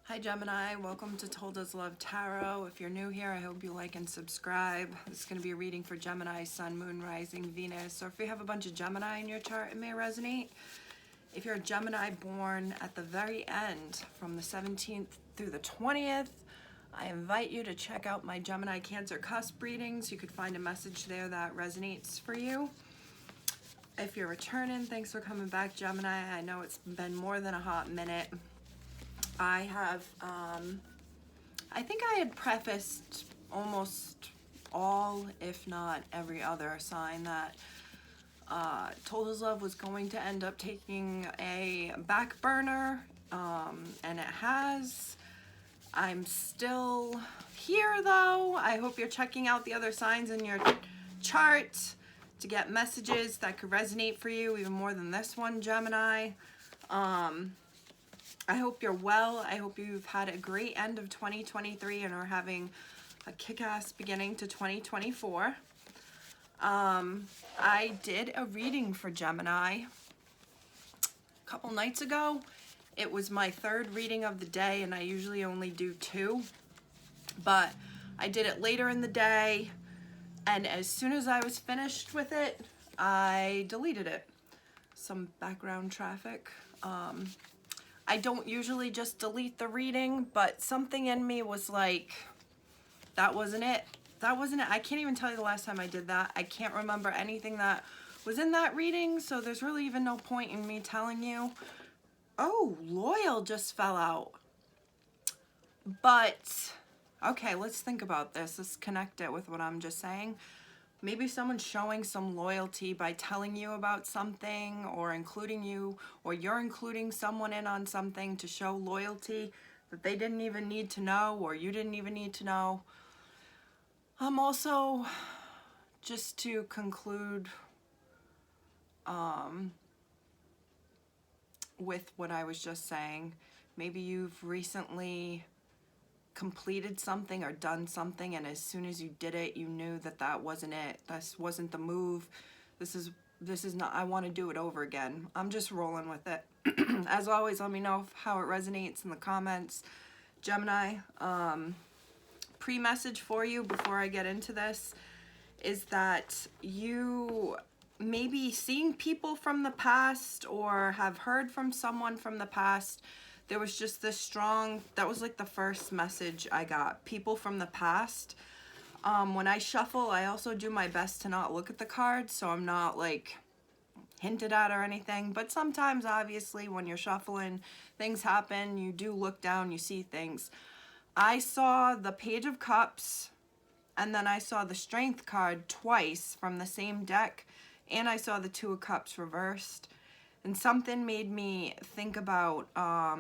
Hi Gemini, welcome to Told Us Love Tarot. If you're new here, I hope you like and subscribe. This is going to be a reading for Gemini, Sun, Moon, Rising, Venus. So if you have a bunch of Gemini in your chart, it may resonate. If you're a Gemini born at the very end, from the 17th through the 20th, I invite you to check out my Gemini Cancer cusp readings. You could find a message there that resonates for you. If you're returning, thanks for coming back, Gemini. I know it's been more than a hot minute. I have, I think I had prefaced almost all, if not every other sign that Told Us Love was going to end up taking a back burner, and it has. I'm still here though. I hope you're checking out the other signs in your chart to get messages that could resonate for you, even more than this one, Gemini. I hope you're well. I hope you've had a great end of 2023 and are having a kick-ass beginning to 2024. I did a reading for Gemini a couple nights ago. It was my third reading of the day, and I usually only do two. But I did it later in the day, and as soon as I was finished with it, I deleted it. Some background traffic. I don't usually just delete the reading, but something in me was like, that wasn't it. That wasn't it. I can't even tell you the last time I did that. I can't remember anything that was in that reading, so there's really even no point in me telling you. Oh, loyal just fell out. But, okay, let's think about this. Let's connect it with what I'm just saying. Maybe someone's showing some loyalty by telling you about something, or including you, or you're including someone in on something to show loyalty that they didn't even need to know, or you didn't even need to know. Also, just to conclude with what I was just saying, maybe you've recently completed something or done something, and as soon as you did it, you knew that that wasn't it. This wasn't the move. This is not, I want to do it over again. I'm just rolling with it. As always, let me know how it resonates in the comments. Gemini, pre-message for you before I get into this is that you may be seeing people from the past or have heard from someone from the past. There was just this strong, that was like the first message I got, people from the past. When I shuffle, I also do my best to not look at the cards, so I'm not like hinted at or anything. But sometimes, obviously, when you're shuffling, things happen, you do look down, you see things. I saw the Page of Cups, and then I saw the Strength card twice from the same deck, and I saw the Two of Cups reversed. And something made me think about a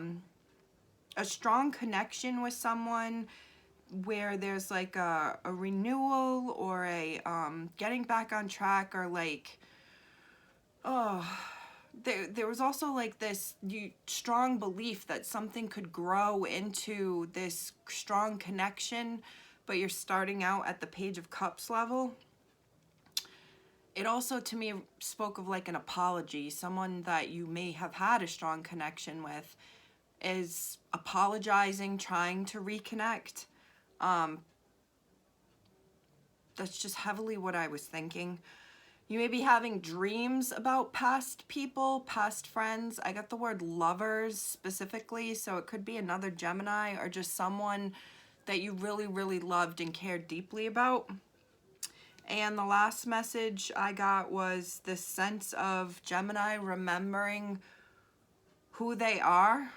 strong connection with someone where there's like a renewal or a getting back on track, or like, oh, there was also like this strong belief that something could grow into this strong connection, but you're starting out at the Page of Cups level. It also, to me, spoke of like an apology. Someone that you may have had a strong connection with is apologizing, trying to reconnect. That's just heavily what I was thinking. You may be having dreams about past people, past friends. I got the word lovers specifically, so it could be another Gemini or just someone that you really, really loved and cared deeply about. And the last message I got was this sense of Gemini remembering who they are.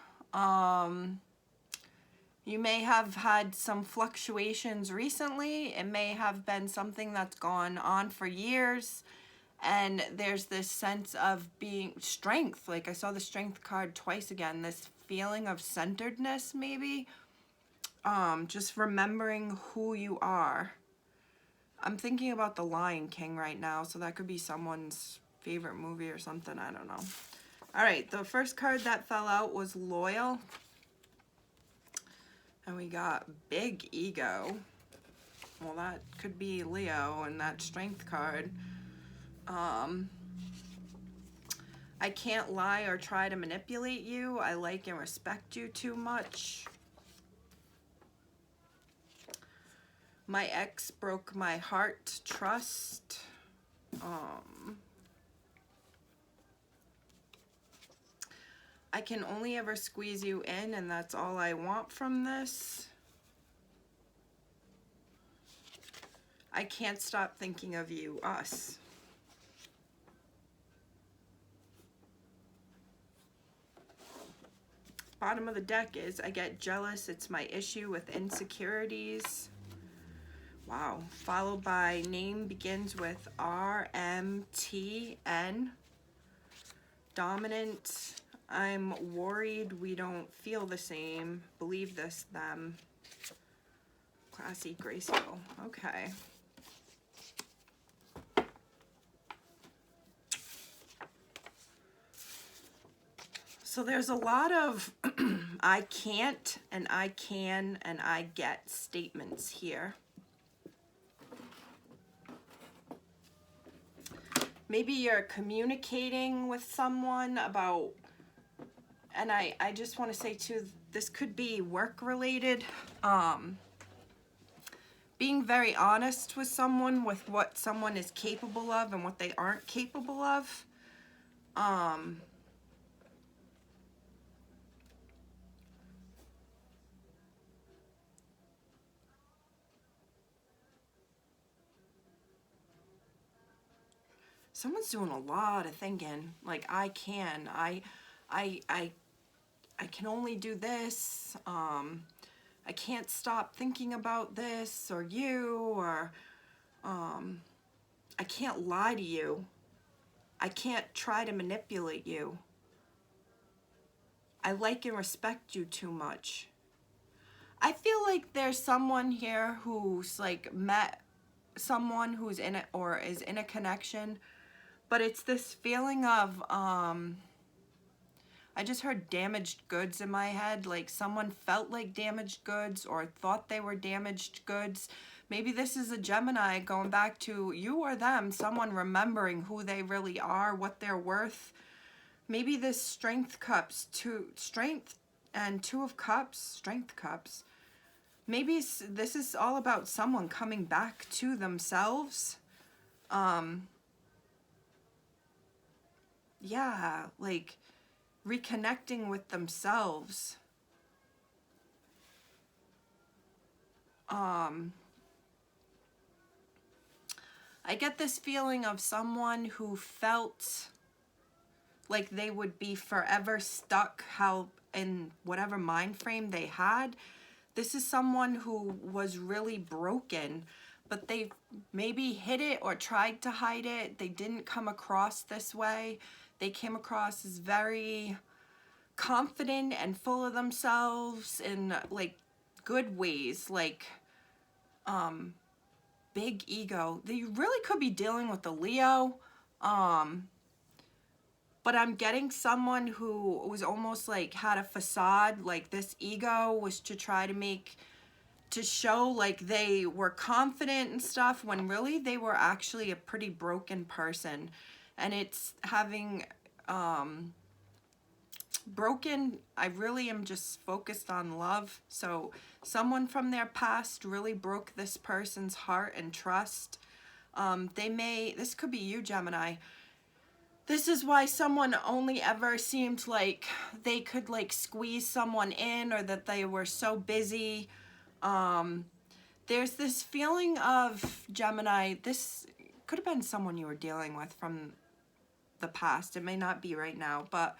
You may have had some fluctuations recently. It may have been something that's gone on for years. And there's this sense of being strength. Like I saw the Strength card twice again. This feeling of centeredness maybe. Just remembering who you are. I'm thinking about The Lion King right now, so that could be someone's favorite movie or something. I don't know. All right, the first card that fell out was Loyal. And we got Big Ego. Well, that could be Leo and that Strength card. I can't lie or try to manipulate you. I like and respect you too much. My ex broke my heart, trust. I can only ever squeeze you in, and that's all I want from this. I can't stop thinking of you, us. Bottom of the deck is I get jealous. It's my issue with insecurities. Wow. Followed by name begins with RMTN. Dominant. I'm worried we don't feel the same. Believe this, them. Classy, graceful. Okay. So there's a lot of I can't and I can and I get statements here. Maybe you're communicating with someone about, and I just want to say too, this could be work related. Being very honest with someone with what someone is capable of and what they aren't capable of. Someone's doing a lot of thinking. Like I can only do this. I can't stop thinking about this or you, or I can't lie to you. I can't try to manipulate you. I like and respect you too much. I feel like there's someone here who's like met someone who's in it or is in a connection, but it's this feeling of I just heard damaged goods in my head, like someone felt like damaged goods or thought they were damaged goods. Maybe this is a Gemini going back to you or them, someone remembering who they really are, what they're worth. Maybe this strength and two of cups, strength cups. Maybe this is all about someone coming back to themselves. Yeah, like reconnecting with themselves. I get this feeling of someone who felt like they would be forever stuck in whatever mind frame they had. This is someone who was really broken, but they maybe hid it or tried to hide it. They didn't come across this way. They came across as very confident and full of themselves in like good ways, like big ego. They really could be dealing with a Leo, but I'm getting someone who was almost like had a facade, like this ego was to try to show like they were confident and stuff, when really they were actually a pretty broken person. And it's having broken, I really am just focused on love. So someone from their past really broke this person's heart and trust. This could be you, Gemini. This is why someone only ever seemed like they could like squeeze someone in, or that they were so busy. There's this feeling of, Gemini, this could have been someone you were dealing with from the past. It may not be right now, but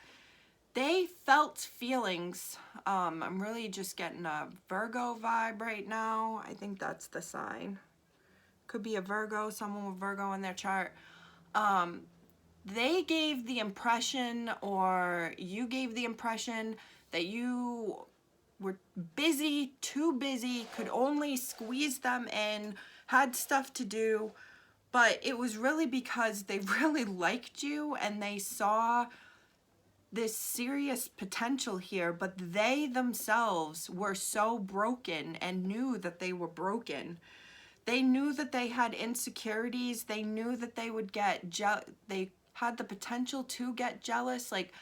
they felt feelings. I'm really just getting a Virgo vibe right now. I think that's the sign. Could be a Virgo, someone with Virgo in their chart. They gave the impression, or you gave the impression, that you were busy, too busy, could only squeeze them in, had stuff to do, but it was really because they really liked you and they saw this serious potential here, but they themselves were so broken and knew that they were broken. They knew that they had insecurities. They knew that they would get they had the potential to get jealous. Like,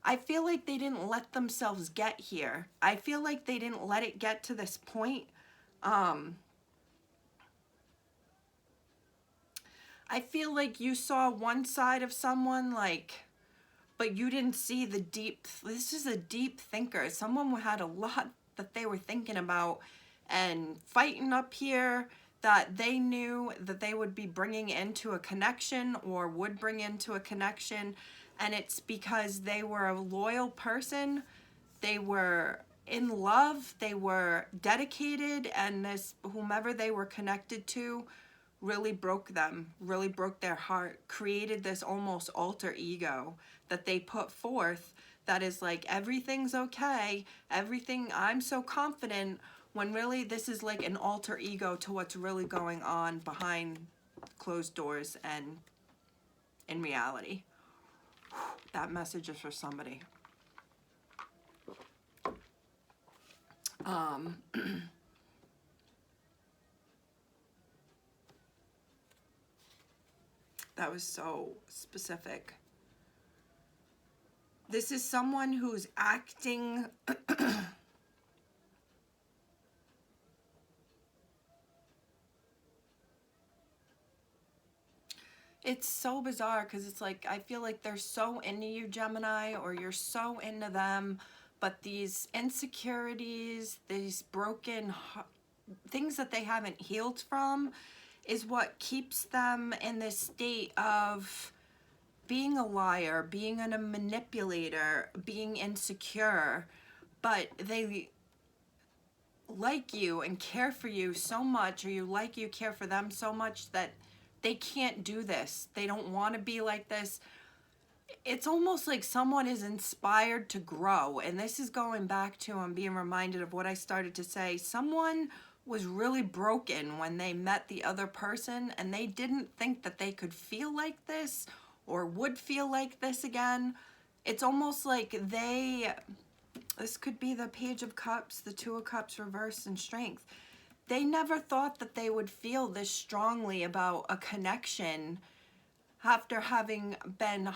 I feel like they didn't let themselves get here. I feel like they didn't let it get to this point. I feel like you saw one side of someone, like, but you didn't see the deep, this is a deep thinker. Someone who had a lot that they were thinking about and fighting up here, that they knew that they would be bringing into a connection or would bring into a connection. And it's because they were a loyal person, they were in love, they were dedicated, and this whomever they were connected to really broke them, really broke their heart, created this almost alter ego that they put forth that is like, everything's okay, everything, I'm so confident, when really this is like an alter ego to what's really going on behind closed doors and in reality. That message is for somebody. That was so specific. This is someone who's acting it's so bizarre because it's like, I feel like they're so into you, Gemini, or you're so into them, but these insecurities, these broken things that they haven't healed from is what keeps them in this state of being a liar, being a manipulator, being insecure. But they like you and care for you so much, or you care for them so much, that they can't do this. They don't want to be like this. It's almost like someone is inspired to grow. And this is going back to, I'm being reminded of what I started to say. Someone was really broken when they met the other person, and they didn't think that they could feel like this or would feel like this again. It's almost like this could be the Page of Cups, the Two of Cups reversed in Strength. They never thought that they would feel this strongly about a connection after having been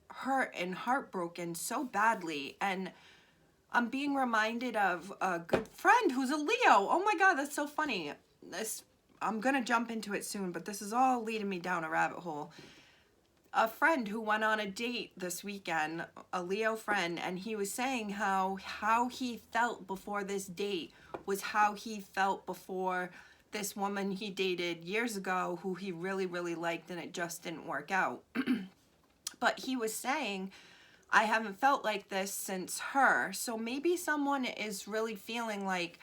hurt and heartbroken so badly. And I'm being reminded of a good friend who's a Leo. Oh my God, that's so funny. I'm gonna jump into it soon, but this is all leading me down a rabbit hole. A friend who went on a date this weekend, a Leo friend, and he was saying how he felt before this date was how he felt before this woman he dated years ago who he really, really liked, and it just didn't work out. But he was saying, I haven't felt like this since her. So maybe someone is really feeling like,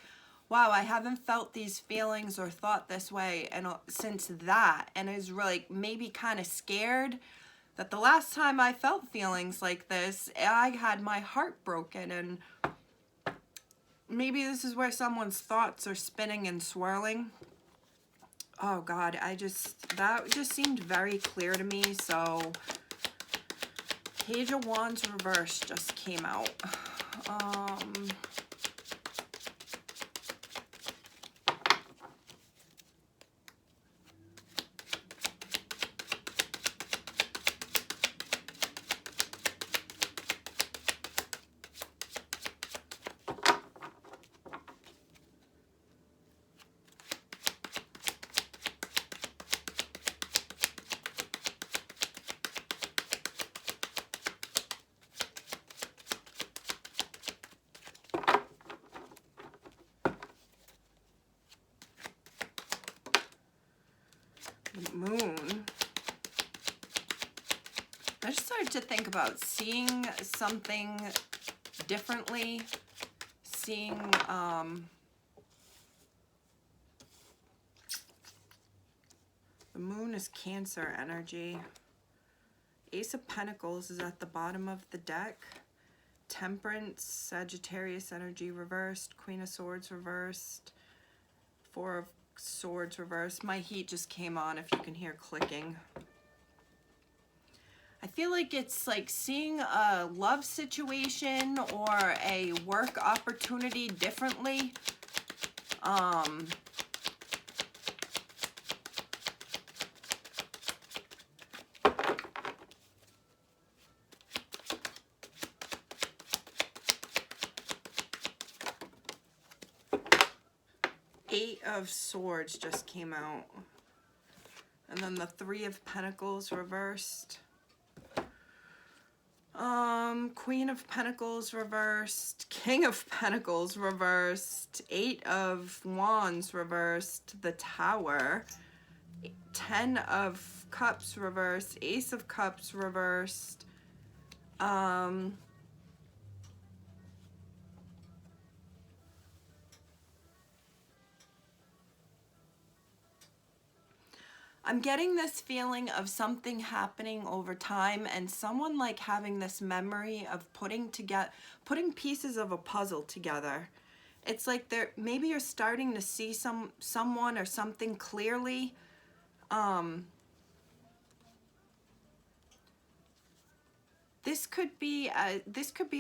wow, I haven't felt these feelings or thought this way and since that, and is really maybe kind of scared that the last time I felt feelings like this, I had my heart broken. And maybe this is where someone's thoughts are spinning and swirling. Oh God, that just seemed very clear to me. So Page of Wands reversed just came out. Moon. I just started to think about seeing something differently, seeing the moon is Cancer energy. Ace of Pentacles is at the bottom of the deck. Temperance, Sagittarius energy reversed. Queen of Swords reversed. Four of Swords reversed. My heat just came on, if you can hear clicking. I feel like it's like seeing a love situation or a work opportunity differently. Eight of Swords just came out. And then the Three of Pentacles reversed. Queen of Pentacles reversed, King of Pentacles reversed, Eight of Wands reversed, the Tower, Ten of Cups reversed, Ace of Cups reversed, I'm getting this feeling of something happening over time and someone like having this memory of putting pieces of a puzzle together. It's like maybe you're starting to see someone or something clearly. This could be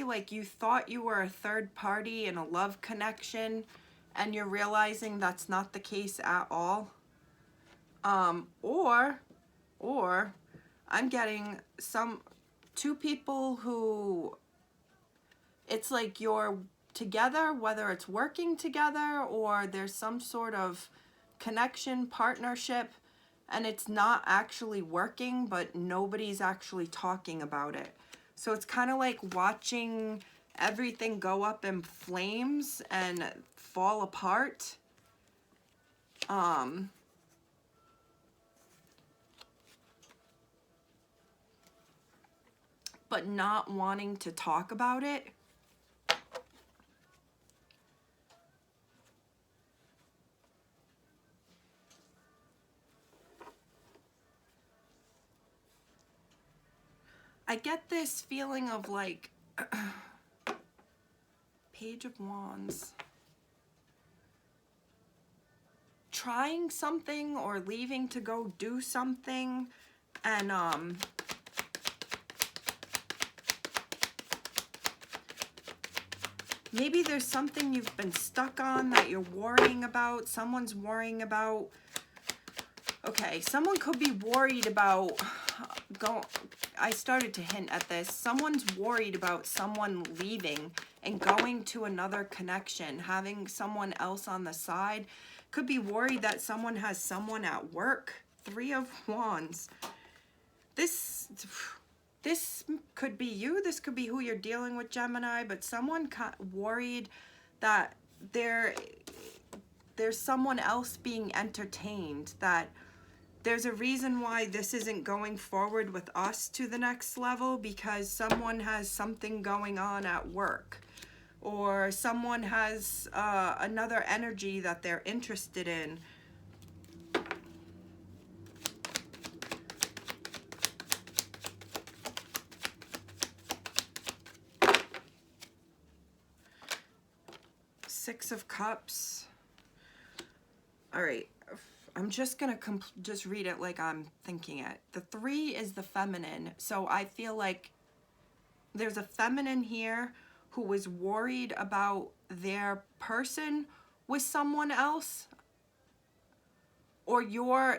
like you thought you were a third party in a love connection and you're realizing that's not the case at all. Or I'm getting two people who it's like you're together, whether it's working together or there's some sort of connection, partnership, and it's not actually working, but nobody's actually talking about it. So it's kind of like watching everything go up in flames and fall apart. But not wanting to talk about it. I get this feeling of like Page of Wands. Trying something or leaving to go do something and maybe there's something you've been stuck on that you're worrying about, someone's worrying about. Okay, someone could be worried about I started to hint at this. Someone's worried about someone leaving and going to another connection, having someone else on the side. Could be worried that someone has someone at work. Three of Wands. This could be you. This could be who you're dealing with, Gemini, but someone worried that there's someone else being entertained, that there's a reason why this isn't going forward with us to the next level because someone has something going on at work or someone has another energy that they're interested in. Six of Cups. All right. I'm just gonna just read it like I'm thinking it. The Three is the feminine. So I feel like there's a feminine here who was worried about their person with someone else. Or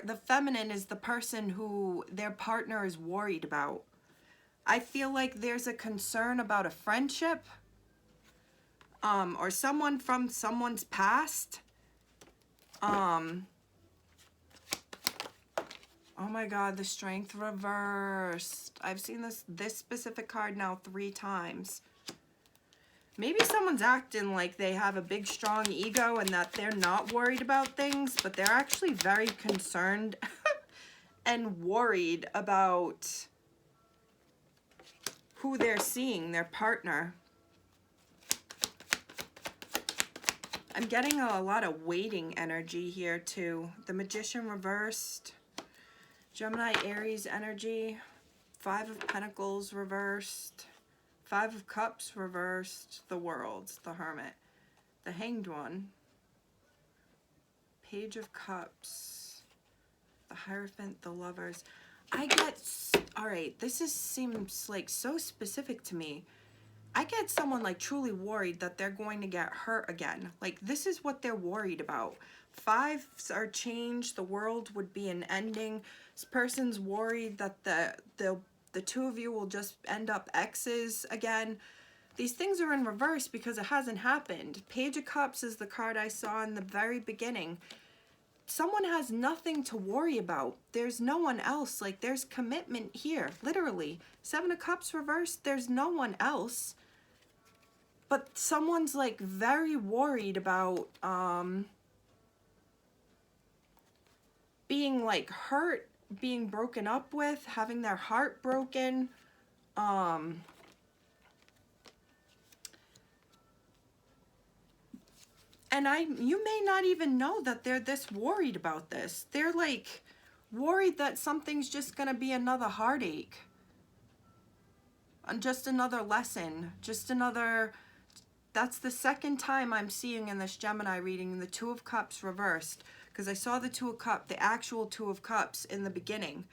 the feminine is the person who their partner is worried about. I feel like there's a concern about a friendship. Or someone from someone's past. Oh my God, the Strength reversed. I've seen this specific card now 3 times. Maybe someone's acting like they have a big, strong ego and that they're not worried about things, but they're actually very concerned and worried about who they're seeing, their partner. I'm getting a lot of waiting energy here too. The Magician reversed. Gemini, Aries energy. Five of Pentacles reversed. Five of Cups reversed. The World, the Hermit. The Hanged One. Page of Cups. The Hierophant, the Lovers. Alright, seems like so specific to me. I get someone like truly worried that they're going to get hurt again. Like this is what they're worried about. Fives are changed. The world would be an ending. This person's worried that the two of you will just end up exes again. These things are in reverse because it hasn't happened. Page of Cups is the card I saw in the very beginning. someone has nothing to worry about. There's no one else. Like, there's commitment here, literally. Seven of Cups reversed, there's no one else. But someone's like very worried about being like hurt, being broken up with, having their heart broken. And you may not even know that they're this worried about this. They're like worried that something's just gonna be another heartache. And just another lesson, just another, that's the second time I'm seeing in this Gemini reading the Two of Cups reversed, because I saw the Two of Cups, the actual Two of Cups in the beginning.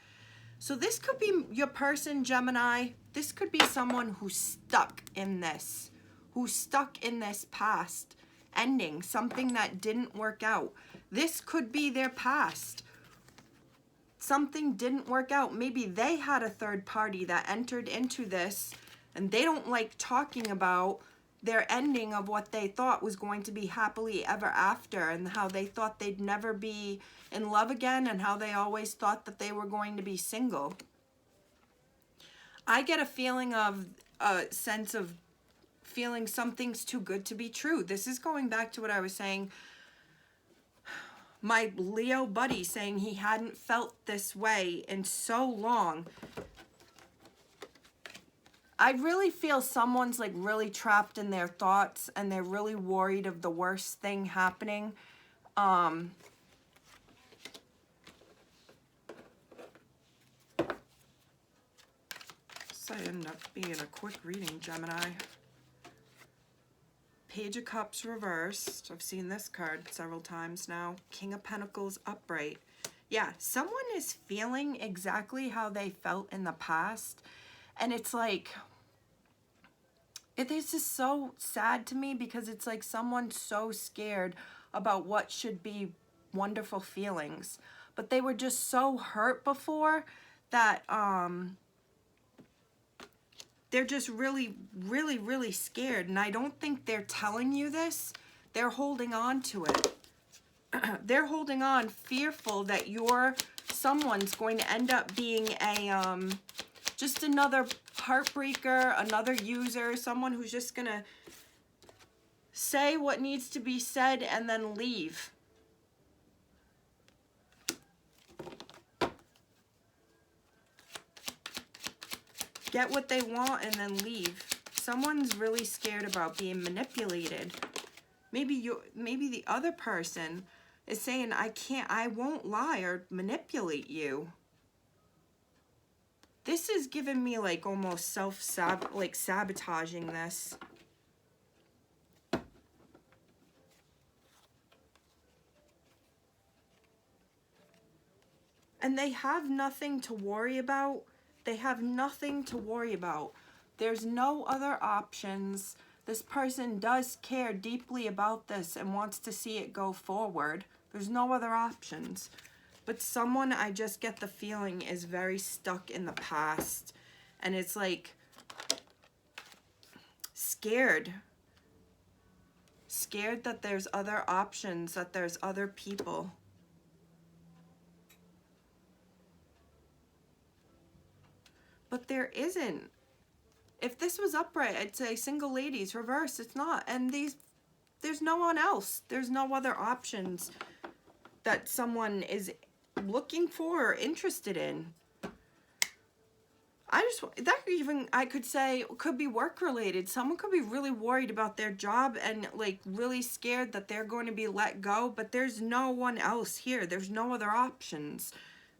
So this could be your person, Gemini. This could be someone who's stuck in this, past ending, something that didn't work out. This could be their past. Something didn't work out. Maybe they had a third party that entered into this, and they don't like talking about their ending of what they thought was going to be happily ever after, and how they thought they'd never be in love again, and how they always thought that they were going to be single. I get a feeling of a sense of feeling something's too good to be true. This is going back to what I was saying. My Leo buddy saying he hadn't felt this way in so long. I really feel someone's like really trapped in their thoughts, and they're really worried of the worst thing happening. So I end up being a quick reading, Gemini. Page of Cups reversed. I've seen this card several times now. King of Pentacles upright. Yeah, someone is feeling exactly how they felt in the past. And it's like, it is just so sad to me, because it's like someone's so scared about what should be wonderful feelings. But they were just so hurt before that they're just really, really, really scared. And I don't think they're telling you this. They're holding on to it. They're holding on, fearful that someone's going to end up being a, just another heartbreaker, another user, someone who's just going to say what needs to be said and then leave. Get what they want and then leave. Someone's really scared about being manipulated. Maybe the other person is saying, I won't lie or manipulate you. This is giving me like almost sabotaging this. And they have nothing to worry about. They have nothing to worry about. There's no other options. This person does care deeply about this and wants to see it go forward. There's no other options. But someone, I just get the feeling, is very stuck in the past. And it's like scared. Scared that there's other options, that there's other people. But there isn't. If this was upright, I'd say single ladies, reverse. It's not. And there's no one else. There's no other options that someone is looking for or interested in. I could say could be work related. Someone could be really worried about their job and like really scared that they're going to be let go, but there's no one else here. There's no other options.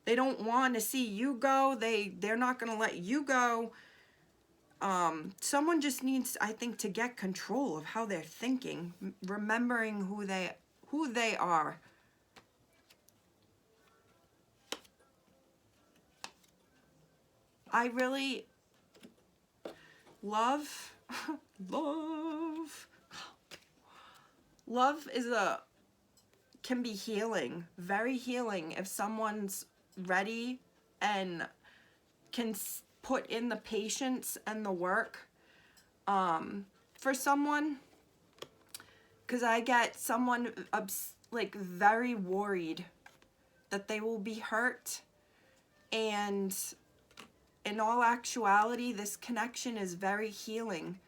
They don't want to see you go. They're not going to let you go. Someone just needs, I think, to get control of how they're thinking, remembering who they are. I really love can be healing, very healing, if someone's ready and can put in the patience and the work for someone. Because I get someone like very worried that they will be hurt, and in all actuality, this connection is very healing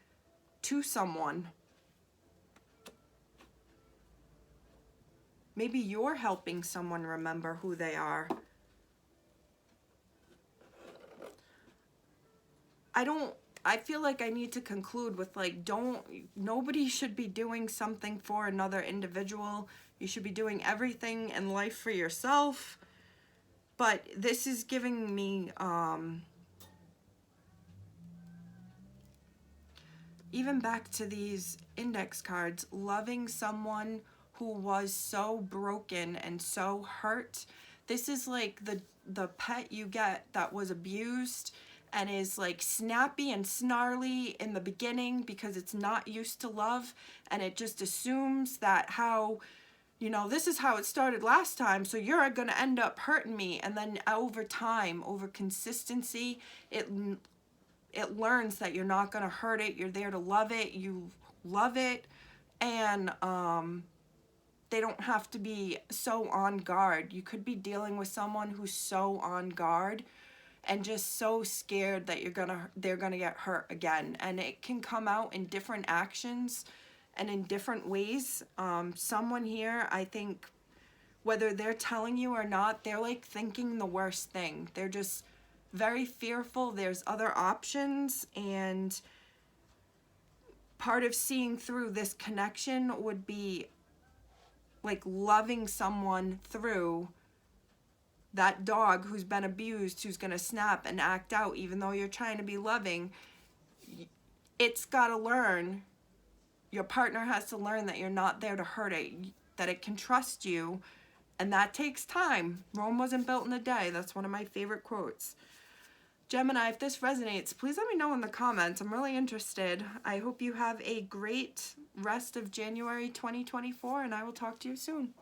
to someone. Maybe you're helping someone remember who they are. I feel like I need to conclude with, like, nobody should be doing something for another individual. You should be doing everything in life for yourself. But this is giving me, even back to these index cards, loving someone who was so broken and so hurt. This is like the pet you get that was abused and is like snappy and snarly in the beginning because it's not used to love, and it just assumes that how, you know, this is how it started last time, so you're gonna end up hurting me. And then over time, over consistency, it learns that you're not gonna hurt it. You're there to love it. You love it, and they don't have to be so on guard. You could be dealing with someone who's so on guard and just so scared that they're gonna get hurt again. And it can come out in different actions and in different ways. Someone here, I think, whether they're telling you or not, they're like thinking the worst thing. They're just very fearful there's other options, and part of seeing through this connection would be like loving someone through that dog who's been abused, who's gonna snap and act out even though you're trying to be loving. It's gotta learn, your partner has to learn that you're not there to hurt it, that it can trust you, and that takes time. Rome wasn't built in a day. That's one of my favorite quotes. Gemini, if this resonates, please let me know in the comments. I'm really interested. I hope you have a great rest of January 2024, and I will talk to you soon.